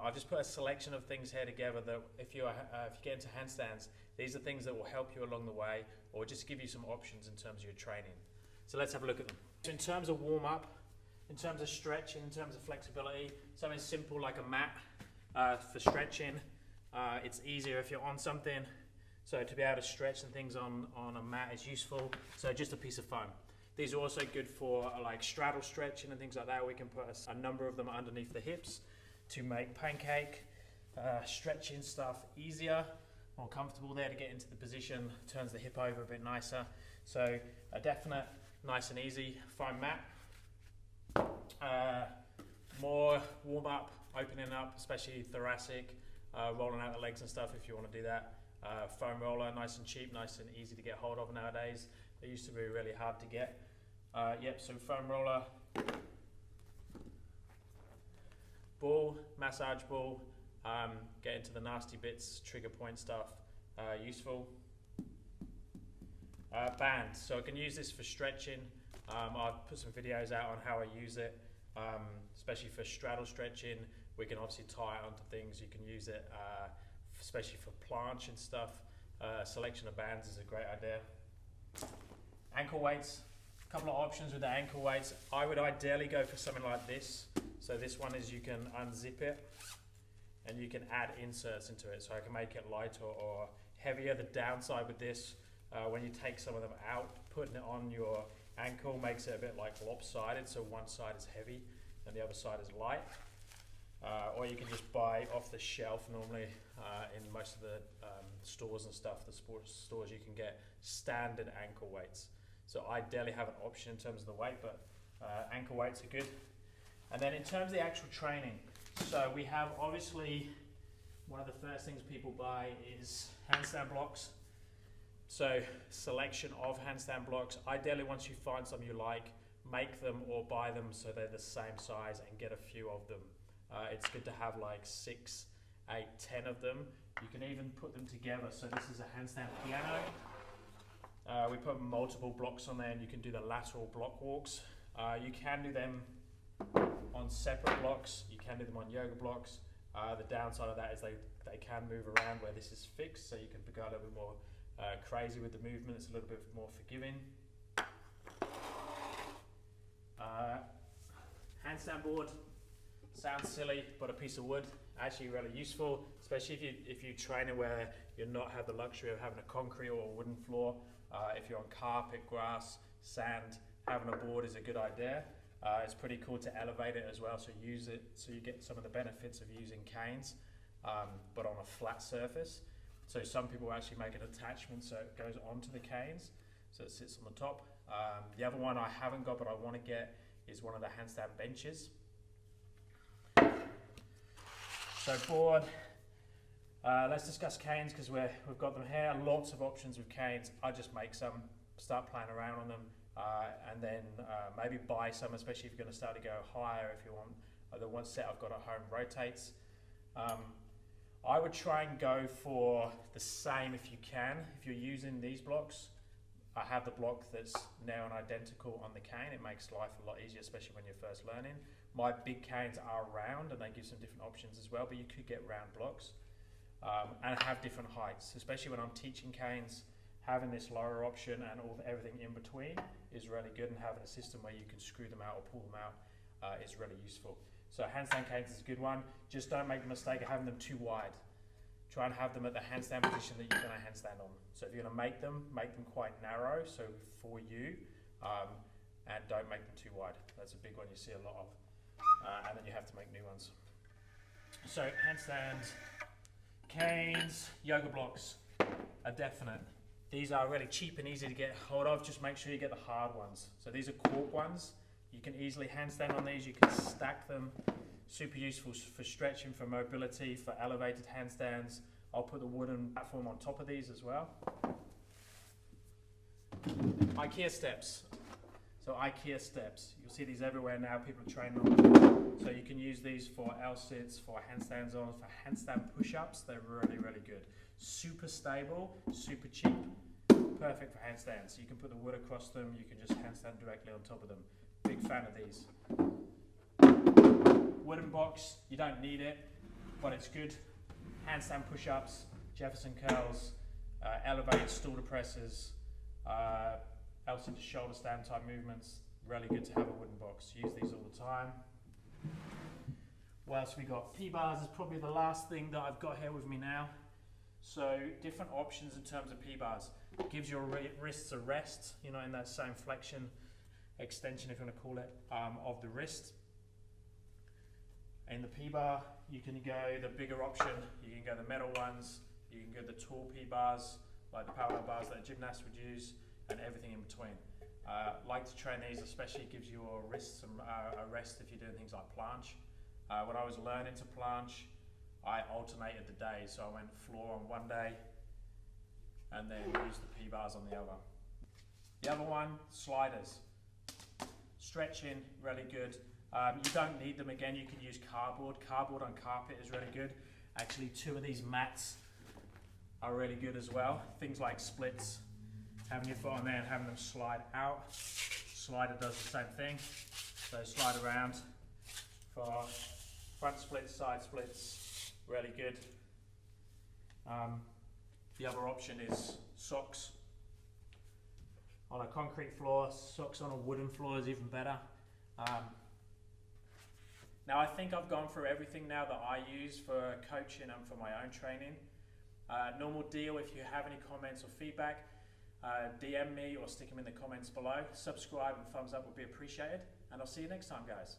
I've just put a selection of things here together that if you get into handstands, these are things that will help you along the way or just give you some options in terms of your training. So let's have a look at them. So in terms of warm up, in terms of stretching, in terms of flexibility, something simple like a mat for stretching. It's easier if you're on something. So to be able to stretch and things on a mat is useful. So just a piece of foam. These are also good for like straddle stretching and things like that. We can put a number of them underneath the hips to make pancake stretching stuff easier, more comfortable there to get into the position, turns the hip over a bit nicer. So a definite nice and easy foam mat. More warm up, opening up, especially thoracic, rolling out the legs and stuff if you want to do that. Foam roller, nice and cheap, nice and easy to get hold of nowadays. They used to be really hard to get. So foam roller, ball, massage ball, get into the nasty bits, trigger point stuff, useful. Band, so I can use this for stretching. I've put some videos out on how I use it, especially for straddle stretching. We can obviously tie it onto things. You can use it especially for planche and stuff. Selection of bands is a great idea. Ankle weights, a couple of options with the ankle weights. I would ideally go for something like this. So this one is you can unzip it and you can add inserts into it. So I can make it lighter or heavier. The downside with this, when you take some of them out, putting it on your ankle makes it a bit like lopsided. So one side is heavy and the other side is light. Or you can just buy off the shelf normally in most of the stores and stuff, the sports stores, you can get standard ankle weights. So I ideally have an option in terms of the weight, but ankle weights are good. And then in terms of the actual training, so we have obviously one of the first things people buy is handstand blocks. So selection of handstand blocks. Ideally, once you find some you like, make them or buy them so they're the same size and get a few of them. It's good to have like 6, 8, 10 of them. You can even put them together. So this is a handstand piano. We put multiple blocks on there and you can do the lateral block walks. You can do them on separate blocks. You can do them on yoga blocks. The downside of that is they can move around where this is fixed, so you can go a little bit more crazy with the movement. It's a little bit more forgiving. Handstand board. Sounds silly, but a piece of wood, actually really useful, especially if you train where you're not have the luxury of having a concrete or a wooden floor. If you're on carpet, grass, sand, having a board is a good idea. It's pretty cool to elevate it as well, so use it so you get some of the benefits of using canes, but on a flat surface. So some people actually make an attachment so it goes onto the canes, so it sits on the top. The other one I haven't got but I want to get is one of the handstand benches. So board, let's discuss canes because we've got them here. Lots of options with canes. I just make some, start playing around on them, and then maybe buy some, especially if you're going to start to go higher. If you want, the one set I've got at home rotates. I would try and go for the same if you can. If you're using these blocks, I have the block that's now an identical on the cane. It makes life a lot easier, especially when you're first learning. My big canes are round and they give some different options as well, but you could get round blocks and have different heights, especially when I'm teaching canes. Having this lower option and everything in between is really good, and having a system where you can screw them out or pull them out is really useful. So handstand canes is a good one. Just don't make the mistake of having them too wide. Try and have them at the handstand position that you're going to handstand on. So if you're going to make them quite narrow, so for you, and don't make them too wide. That's a big one you see a lot of. And then you have to make new ones. So handstands, canes, yoga blocks are definite. These are really cheap and easy to get hold of. Just make sure you get the hard ones. So these are cork ones. You can easily handstand on these. You can stack them. Super useful for stretching, for mobility, for elevated handstands. I'll put the wooden platform on top of these as well. Ikea Steps. So Ikea Steps. You'll see these everywhere now. People are training on them. So you can use these for L-sits, for handstands on, for handstand push-ups. They're really, really good. Super stable, super cheap. Perfect for handstands. You can put the wood across them. You can just handstand directly on top of them. Big fan of these. Wooden box, you don't need it. but it's good. Handstand push-ups, Jefferson curls, elevated stool presses, else into shoulder stand type movements. Really good to have a wooden box. Use these all the time. What else we got? P-bars is probably the last thing that I've got here with me now. So different options in terms of P-bars. It gives your wrists a rest, you know, in that same flexion, extension if you want to call it, of the wrist. In the P-bar, you can go the bigger option, you can go the metal ones, you can go the tall P-bars, like the parallel bars that a gymnast would use, and everything in between. Like to train these, especially it gives your wrists a rest if you're doing things like planche. When I was learning to planche, I alternated the days, so I went floor on one day and then used the P-bars on the other. The other one, sliders. Stretching, really good. You don't need them again, you can use cardboard. Cardboard on carpet is really good. Actually, 2 of these mats are really good as well. Things like splits, having your foot on there and having them slide out. Slider does the same thing. So slide around for front splits, side splits, really good. The other option is socks. On a concrete floor, socks on a wooden floor is even better. Now I think I've gone through everything now that I use for coaching and for my own training. Normal deal, if you have any comments or feedback, DM me or stick them in the comments below. Subscribe and thumbs up would be appreciated, and I'll see you next time, guys.